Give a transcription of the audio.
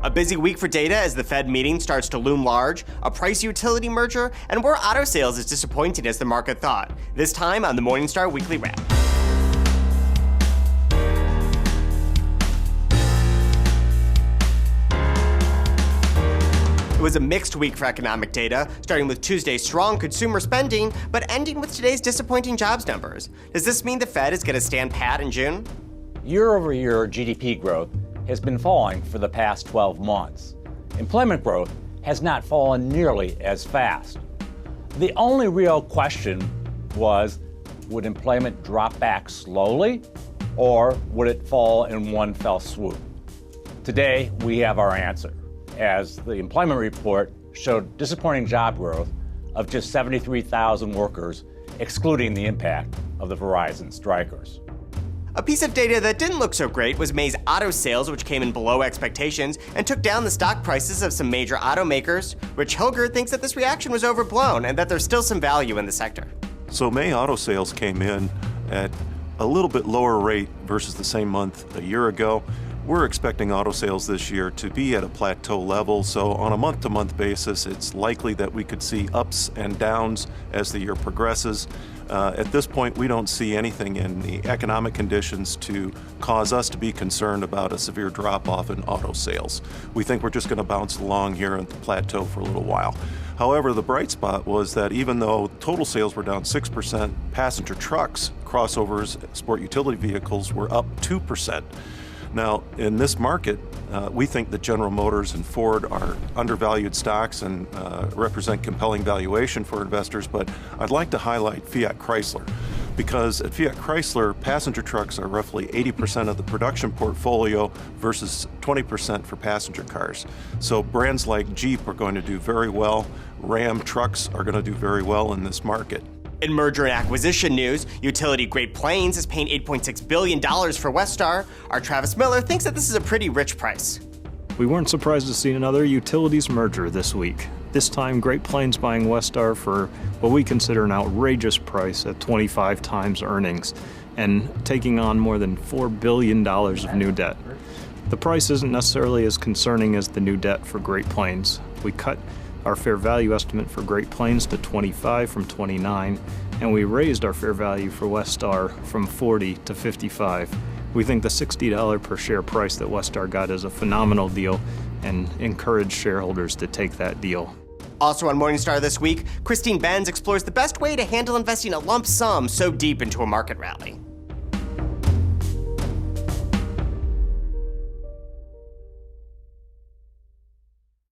A busy week for data as the Fed meeting starts to loom large, a price utility merger, and more auto sales is disappointing as the market thought. This time on the Morningstar Weekly Wrap. It was a mixed week for economic data, starting with Tuesday's strong consumer spending, but ending with today's disappointing jobs numbers. Does this mean the Fed is going to stand pat in June? Year-over-year GDP growth has been falling for the past 12 months. Employment growth has not fallen nearly as fast. The only real question was, would employment drop back slowly, or would it fall in one fell swoop? Today, we have our answer, as the employment report showed disappointing job growth of just 73,000 workers, excluding the impact of the Verizon strikers. A piece of data that didn't look so great was May's auto sales, which came in below expectations and took down the stock prices of some major automakers. Rich Hilgert thinks that this reaction was overblown and that there's still some value in the sector. So May auto sales came in at a little bit lower rate versus the same month a year ago. We're expecting auto sales this year to be at a plateau level, so on a month-to-month basis, it's likely that we could see ups and downs as the year progresses. At this point, we don't see anything in the economic conditions to cause us to be concerned about a severe drop-off in auto sales. We think we're just going to bounce along here at the plateau for a little while. However, the bright spot was that even though total sales were down 6%, passenger trucks, crossovers, sport utility vehicles were up 2%. Now, in this market, we think that General Motors and Ford are undervalued stocks and represent compelling valuation for investors, but I'd like to highlight Fiat Chrysler, because at Fiat Chrysler, passenger trucks are roughly 80% of the production portfolio versus 20% for passenger cars. So brands like Jeep are going to do very well. Ram trucks are going to do very well in this market. In merger and acquisition news, utility Great Plains is paying $8.6 billion for Westar. Our Travis Miller thinks that this is a pretty rich price. We weren't surprised to see another utilities merger this week. This time, Great Plains buying Westar for what we consider an outrageous price at 25 times earnings and taking on more than $4 billion of new debt. The price isn't necessarily as concerning as the new debt for Great Plains. We cut our fair value estimate for Great Plains to 25 from 29, and we raised our fair value for Westar from 40 to 55. We think the $60 per share price that Westar got is a phenomenal deal and encourage shareholders to take that deal. Also on Morningstar this week, Christine Benz explores the best way to handle investing a lump sum so deep into a market rally.